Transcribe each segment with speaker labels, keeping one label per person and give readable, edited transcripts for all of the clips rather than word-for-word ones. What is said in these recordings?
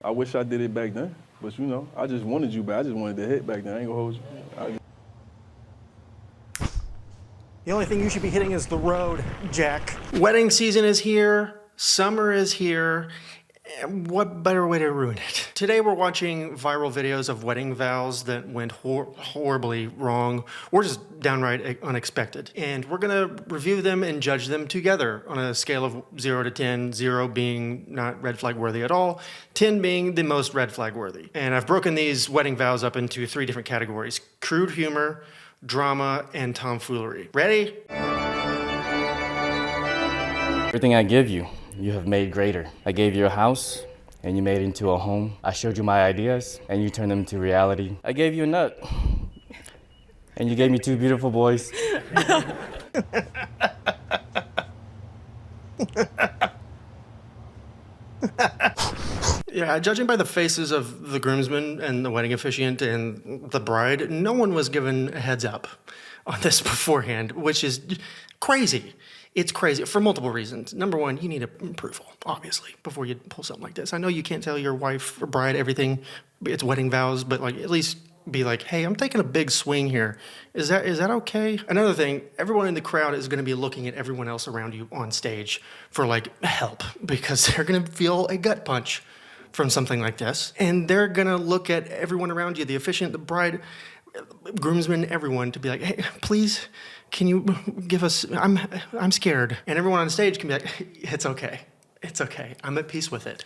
Speaker 1: I wish I did it back then, but you know, I just wanted you back. I just wanted to hit back then. I ain't gonna hold you.
Speaker 2: The only thing you should be hitting is the road, Jack. Wedding season is here, summer is here, and what better way to ruin it? Today we're watching viral videos of wedding vows that went horribly wrong or just downright unexpected. And we're gonna review them and judge them together on a scale of 0 to 10, 0 being not red flag worthy at all, 10 being the most red flag worthy. And I've broken these wedding vows up into 3 different categories: crude humor, drama, and tomfoolery. Ready?
Speaker 3: Everything I give you, you have made greater. I gave you a house, and you made it into a home. I showed you my ideas, and you turned them into reality. I gave you a nut, and you gave me 2 beautiful boys.
Speaker 2: Yeah, judging by the faces of the groomsmen and the wedding officiant and the bride, no one was given a heads up on this beforehand, which is crazy. It's crazy for multiple reasons. Number one, you need approval, obviously, before you pull something like this. I know you can't tell your wife or bride everything, it's wedding vows, but like at least be like, hey, I'm taking a big swing here. Is that okay? Another thing, everyone in the crowd is going to be looking at everyone else around you on stage for like help, because they're going to feel a gut punch from something like this. And they're gonna look at everyone around you, the officiant, the bride, groomsmen, everyone, to be like, hey, please, can you give us, I'm scared. And everyone on stage can be like, it's okay, I'm at peace with it.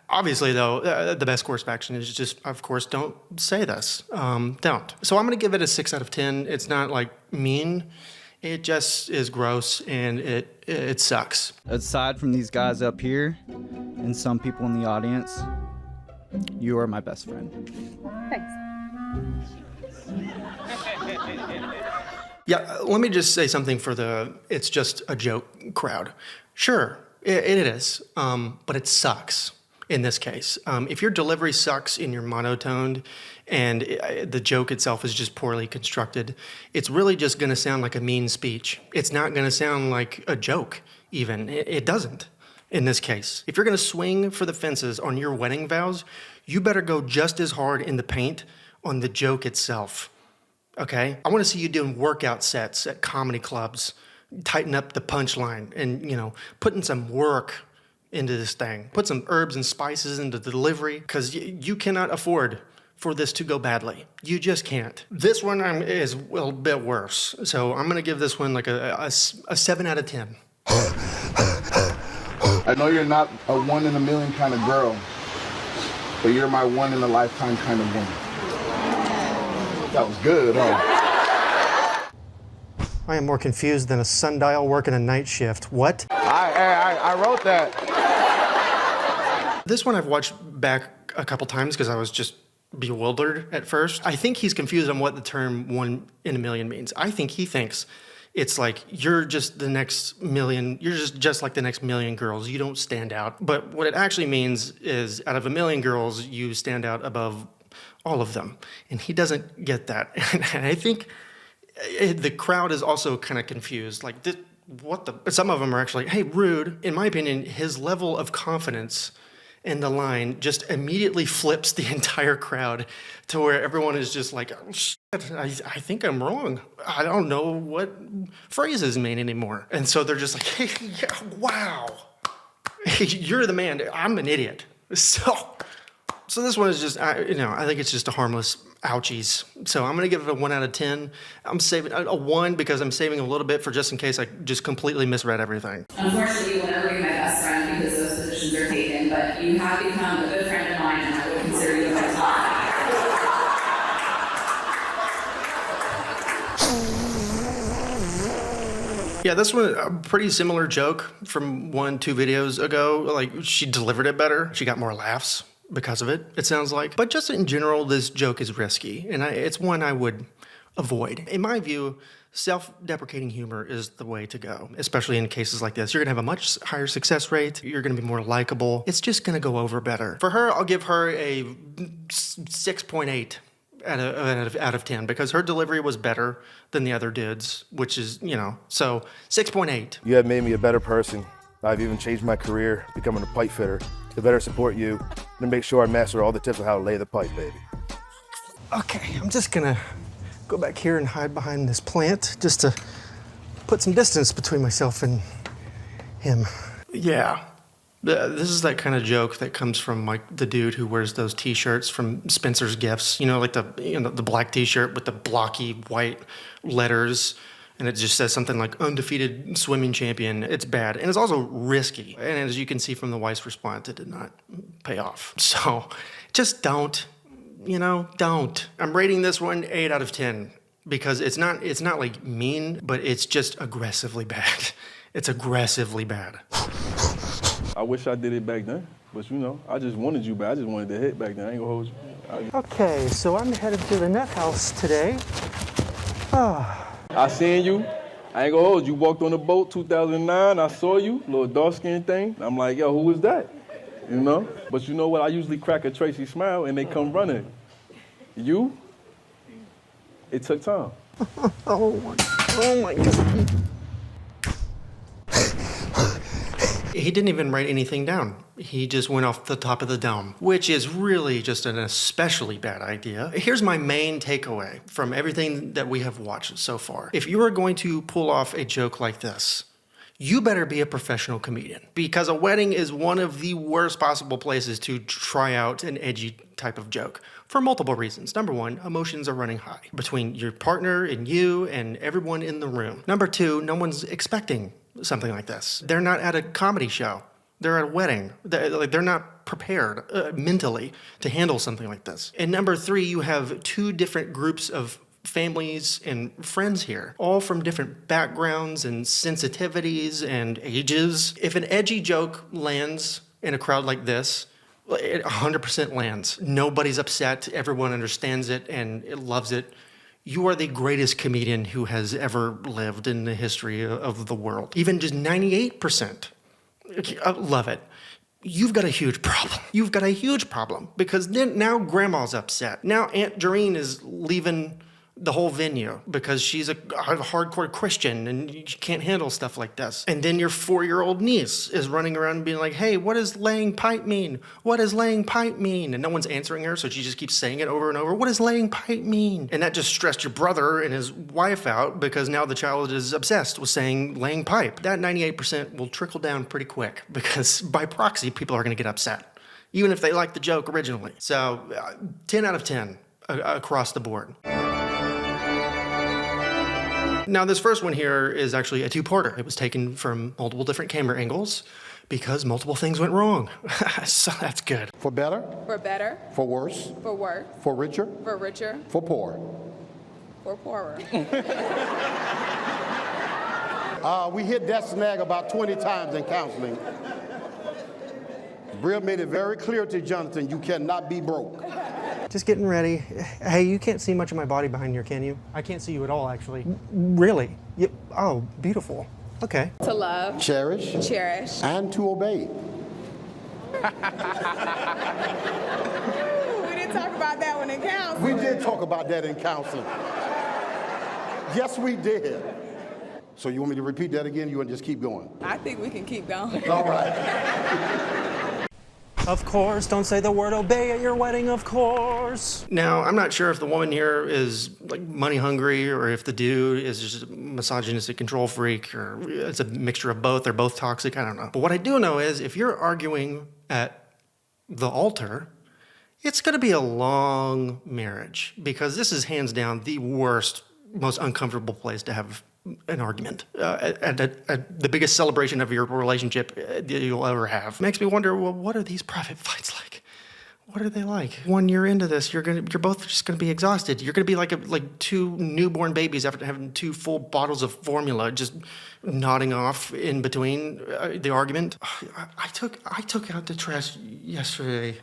Speaker 2: Obviously though, the best course of action is just, of course, don't say this, don't. So I'm gonna give it a 6 out of 10. It's not like mean, it just is gross and it sucks.
Speaker 4: Aside from these guys up here and some people in the audience, you are my best friend.
Speaker 5: Thanks.
Speaker 2: Yeah, let me just say something for the it's just a joke crowd. Sure, it is, but it sucks in this case. If your delivery sucks and you're monotoned and the joke itself is just poorly constructed, it's really just gonna sound like a mean speech. It's not gonna sound like a joke even. It doesn't in this case. If you're gonna swing for the fences on your wedding vows, you better go just as hard in the paint on the joke itself, okay? I wanna see you doing workout sets at comedy clubs, tighten up the punchline and, you know, putting some work into this thing. Put some herbs and spices into the delivery, because you cannot afford for this to go badly. You just can't. This one is a little bit worse. So I'm gonna give this one like a 7 out of 10.
Speaker 6: I know you're not a 1 in a million kind of girl, but you're my 1 in a lifetime kind of woman. That was good, huh?
Speaker 2: I am more confused than a sundial working a night shift. What?
Speaker 6: I wrote that.
Speaker 2: This one I've watched back a couple times because I was just bewildered at first. I think he's confused on what the term 1 in a million means. I think he thinks it's like you're just the next million, you're just like the next million girls. You don't stand out. But what it actually means is out of a million girls, you stand out above all of them. And he doesn't get that. And I think the crowd is also kind of confused. Like, some of them are actually, hey, rude. In my opinion, his level of confidence in the line just immediately flips the entire crowd to where everyone is just like, oh, shit, I think I'm wrong. I don't know what phrases mean anymore. And so they're just like, hey, yeah, wow. You're the man. I'm an idiot. So this one is just, I think it's just a harmless ouchies. So I'm gonna give it a 1 out of 10. I'm saving a 1 because I'm saving a little bit for just in case I just completely misread everything.
Speaker 5: Unfortunately, you will never be my best friend because those positions are taken, but you have become a good friend of mine and I would consider you my top.
Speaker 2: Yeah, this one, a pretty similar joke from 1-2 videos ago. Like, she delivered it better. She got more laughs because of it, it sounds like. But just in general, this joke is risky, and it's one I would avoid. In my view, self-deprecating humor is the way to go, especially in cases like this. You're gonna have a much higher success rate. You're gonna be more likable. It's just gonna go over better. For her, I'll give her a 6.8 out of 10 because her delivery was better than the other dudes, which is, so 6.8.
Speaker 1: You have made me a better person. I've even changed my career, becoming a pipe fitter, to better support you
Speaker 7: to make sure I master all the tips on how to lay the pipe, baby.
Speaker 2: Okay, I'm just gonna go back here and hide behind this plant just to put some distance between myself and him. Yeah. This is that kind of joke that comes from like the dude who wears those t-shirts from Spencer's Gifts. You know, like the black t-shirt with the blocky white letters, and it just says something like undefeated swimming champion. It's bad, and it's also risky. And as you can see from the wife's response, it did not pay off. So just don't, don't. I'm rating this one 8 out of 10 because it's not like mean, but it's just aggressively bad. It's aggressively bad.
Speaker 1: I wish I did it back then, but I just wanted you back. I just wanted to hit back then. I ain't gonna hold you.
Speaker 2: Okay, so I'm headed to the nut house today.
Speaker 1: I seen you. I ain't gonna hold you. You walked on the boat 2009. I saw you, little dark skin thing. I'm like, yo, who was that? But you know what? I usually crack a Tracy smile and they come running. You? It took time.
Speaker 2: Oh my God. He didn't even write anything down. He just went off the top of the dome, which is really just an especially bad idea. Here's my main takeaway from everything that we have watched so far. If you are going to pull off a joke like this, you better be a professional comedian, because a wedding is one of the worst possible places to try out an edgy type of joke for multiple reasons. Number one, emotions are running high between your partner and you and everyone in the room. Number two, no one's expecting something like this. They're not at a comedy show. They're at a wedding. They're not prepared mentally to handle something like this. And number three, you have two different groups of families and friends here, all from different backgrounds and sensitivities and ages. If an edgy joke lands in a crowd like this, it 100% lands. Nobody's upset. Everyone understands it and it loves it. You are the greatest comedian who has ever lived in the history of the world. Even just 98%. I love it. You've got a huge problem. You've got a huge problem because then now grandma's upset. Now Aunt Doreen is leaving the whole venue because she's a hardcore Christian and you can't handle stuff like this. And then your 4-year-old niece is running around being like, hey, what does laying pipe mean? What does laying pipe mean? And no one's answering her, so she just keeps saying it over and over. What does laying pipe mean? And that just stressed your brother and his wife out because now the child is obsessed with saying laying pipe. That 98% will trickle down pretty quick because by proxy, people are gonna get upset, even if they liked the joke originally. So 10 out of 10 across the board. Now, this first one here is actually a two-parter. It was taken from multiple different camera angles because multiple things went wrong. So that's good.
Speaker 8: For better.
Speaker 9: For better.
Speaker 8: For worse.
Speaker 9: For worse.
Speaker 8: For richer.
Speaker 9: For richer.
Speaker 8: For poor.
Speaker 9: For poorer.
Speaker 8: We hit that snag about 20 times in counseling. Brill made it very clear to Jonathan, you cannot be broke.
Speaker 2: Just getting ready. Hey, you can't see much of my body behind here, can you? I can't see you at all, actually. Really? Yep. Oh, beautiful. Okay.
Speaker 9: To love.
Speaker 8: Cherish.
Speaker 9: Cherish.
Speaker 8: And to obey.
Speaker 9: We didn't talk about that one in counseling.
Speaker 8: We did talk about that in counseling. Yes, we did. So you want me to repeat that again? You want to just keep going?
Speaker 9: I think we can keep going.
Speaker 8: All right.
Speaker 2: Of course, don't say the word obey at your wedding, of course. Now, I'm not sure if the woman here is like money hungry or if the dude is just a misogynistic control freak or it's a mixture of both. They're both toxic, I don't know. But what I do know is if you're arguing at the altar, it's gonna be a long marriage because this is hands down the worst, most uncomfortable place to have an argument at the biggest celebration of your relationship that you'll ever have. Makes me wonder, well, what are these private fights like? What are they like? 1 year into this, you're both just gonna be exhausted. You're gonna be like two newborn babies after having 2 full bottles of formula, just nodding off in between the argument. I took out the trash yesterday.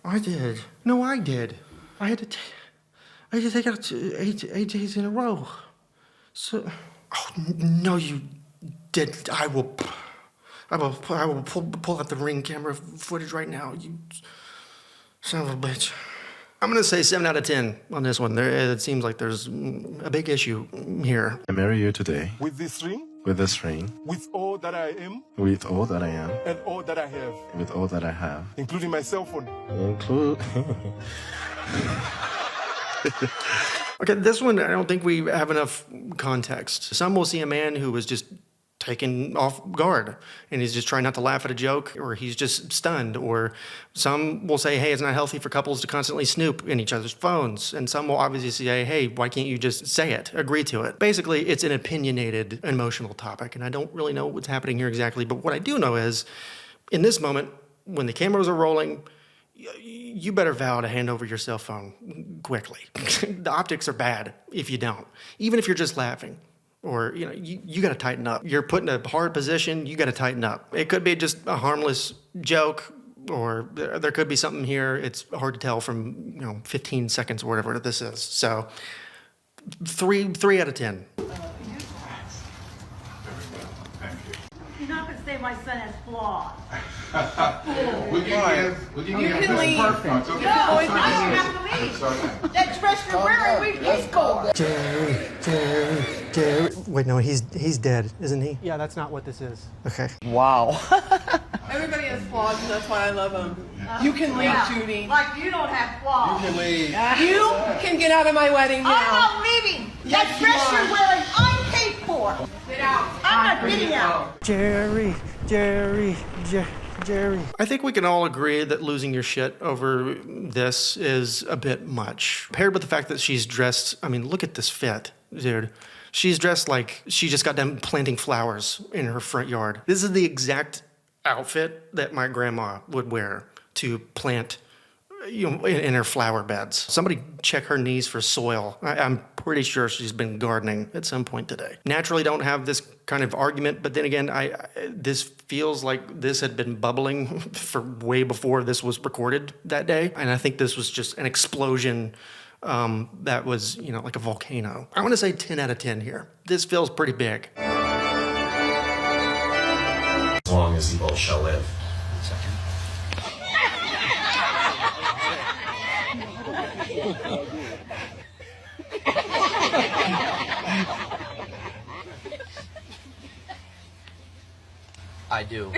Speaker 2: I did. No, I did. I had to take out 8 days in a row. So, oh, no, you did. I will pull out the Ring camera footage right now. You son of a bitch. I'm gonna say 7 out of 10 on this one. It seems like there's a big issue here.
Speaker 10: I marry you today.
Speaker 7: With this ring?
Speaker 10: with this ring,
Speaker 11: with all that I am,
Speaker 10: with all that I am,
Speaker 11: and all that I have,
Speaker 10: with all that I have,
Speaker 11: including my cell phone.
Speaker 2: Okay, this one, I don't think we have enough context. Some will see a man who was just taken off guard and he's just trying not to laugh at a joke, or he's just stunned, or some will say, hey, it's not healthy for couples to constantly snoop in each other's phones, and some will obviously say, hey, why can't you just say it, agree to it? Basically, it's an opinionated, emotional topic, and I don't really know what's happening here exactly, but what I do know is, in this moment, when the cameras are rolling, you better vow to hand over your cell phone quickly. The optics are bad if you don't, even if you're just laughing. Or, you got to tighten up. You're put in a hard position, you got to tighten up. It could be just a harmless joke, or there could be something here. It's hard to tell from, 15 seconds or whatever this is. So, 3 out of 10.
Speaker 12: You're not going to say my son has flaws.
Speaker 6: We can
Speaker 12: leave.
Speaker 6: Perfect.
Speaker 12: No, I don't have to leave. That dress you're wearing, we paid for.
Speaker 2: Jerry. Wait, no, he's dead, isn't he? Yeah, that's not what this is. Okay.
Speaker 9: Wow. Everybody has flaws, and that's why I love them. You can leave, Judy.
Speaker 12: Like you don't have flaws.
Speaker 6: You can leave.
Speaker 9: You can get out of my wedding now.
Speaker 12: I'm not leaving.
Speaker 9: Yes,
Speaker 12: That
Speaker 9: you
Speaker 12: dress
Speaker 9: are.
Speaker 12: you're wearing, I'm paid for.
Speaker 9: Get out.
Speaker 12: I'm not getting out.
Speaker 2: Jerry. I think we can all agree that losing your shit over this is a bit much. Paired with the fact that she's dressed, look at this fit, dude. She's dressed like she just got done planting flowers in her front yard. This is the exact outfit that my grandma would wear to plant in her flower beds. Somebody check her knees for soil. I'm pretty sure she's been gardening at some point today. Naturally don't have this kind of argument, but then again, this feels like this had been bubbling for way before this was recorded that day. And I think this was just an explosion that was, like a volcano. I want to say 10 out of 10 here. This feels pretty big.
Speaker 10: as long as you both shall live.
Speaker 2: I do.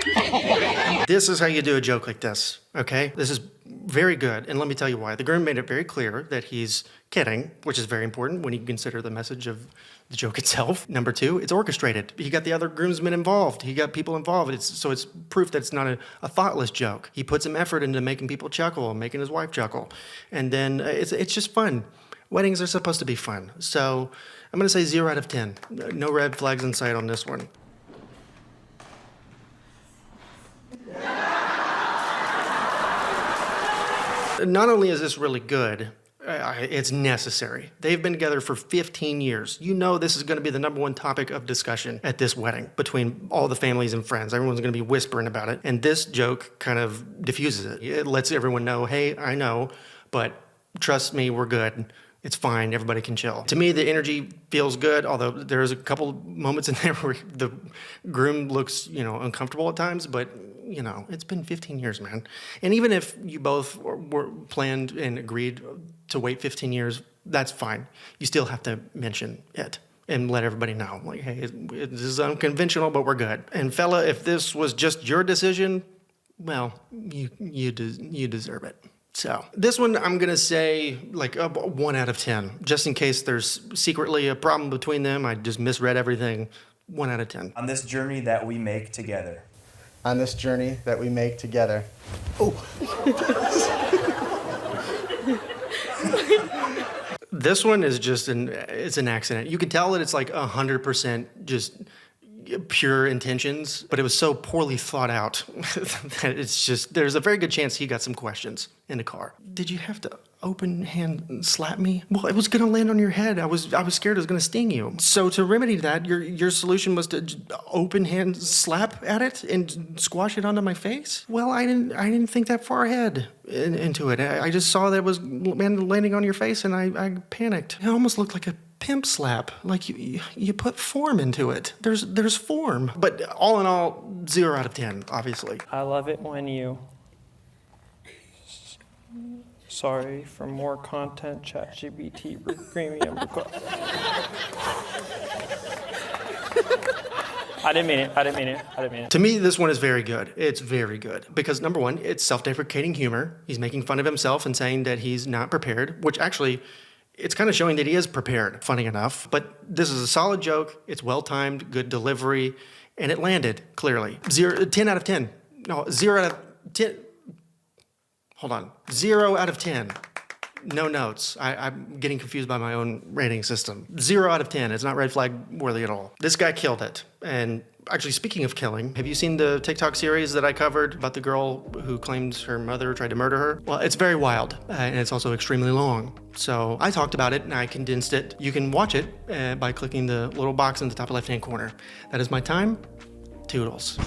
Speaker 2: This is how you do a joke like this, okay? This is very good, and let me tell you why. The groom made it very clear that he's kidding, which is very important when you consider the message of the joke itself. Number two, it's orchestrated. He got the other groomsmen involved. He got people involved. So it's proof that it's not a thoughtless joke. He put some effort into making people chuckle and making his wife chuckle. And then it's just fun. Weddings are supposed to be fun. So I'm going to say 0 out of 10. No red flags in sight on this one. Not only is this really good, it's necessary. They've been together for 15 years. You know this is going to be the #1 topic of discussion at this wedding between all the families and friends. Everyone's going to be whispering about it. And this joke kind of diffuses it. It lets everyone know, hey, I know, but trust me, we're good. It's fine. Everybody can chill. To me, the energy feels good, although there's a couple moments in there where the groom looks, uncomfortable at times, but it's been 15 years, man. And even if you both were planned and agreed to wait 15 years, that's fine. You still have to mention it and let everybody know, like, hey, this is unconventional, but we're good. And fella, if this was just your decision, well, you deserve it. So this one, I'm going to say like a 1 out of 10, just in case there's secretly a problem between them. I just misread everything. 1 out of 10.
Speaker 13: On this journey that we make together.
Speaker 14: On this journey that we make together.
Speaker 2: Oh. This one is just it's an accident. You can tell that it's like 100% just pure intentions, but it was so poorly thought out that it's just, there's a very good chance he got some questions in the car. Did you have to open hand slap me? Well, it was gonna land on your head. I was scared it was gonna sting you. So to remedy that, your solution was to open hand slap at it and squash it onto my face? Well, I didn't think that far ahead into it. I just saw that it was landing on your face and I panicked. It almost looked like a pimp slap, like you put form into it. There's form. But all in all, 0 out of 10, obviously.
Speaker 15: I love it when you... Sorry, for more content, ChatGPT, premium. I didn't mean it. I didn't mean it. I didn't mean it.
Speaker 2: To me, this one is very good. It's very good. Because number one, it's self-deprecating humor. He's making fun of himself and saying that he's not prepared, which actually, it's kind of showing that he is prepared, funny enough. But this is a solid joke. It's well-timed, good delivery, and it landed, clearly. 10 out of 10. No, 0 out of 10. Hold on. 0 out of 10. No notes. I'm getting confused by my own rating system. 0 out of 10. It's not red flag worthy at all. This guy killed it. And actually, speaking of killing, have you seen the TikTok series that I covered about the girl who claims her mother tried to murder her? Well, it's very wild, and it's also extremely long. So I talked about it, and I condensed it. You can watch it by clicking the little box in the top left-hand corner. That is my time. Toodles.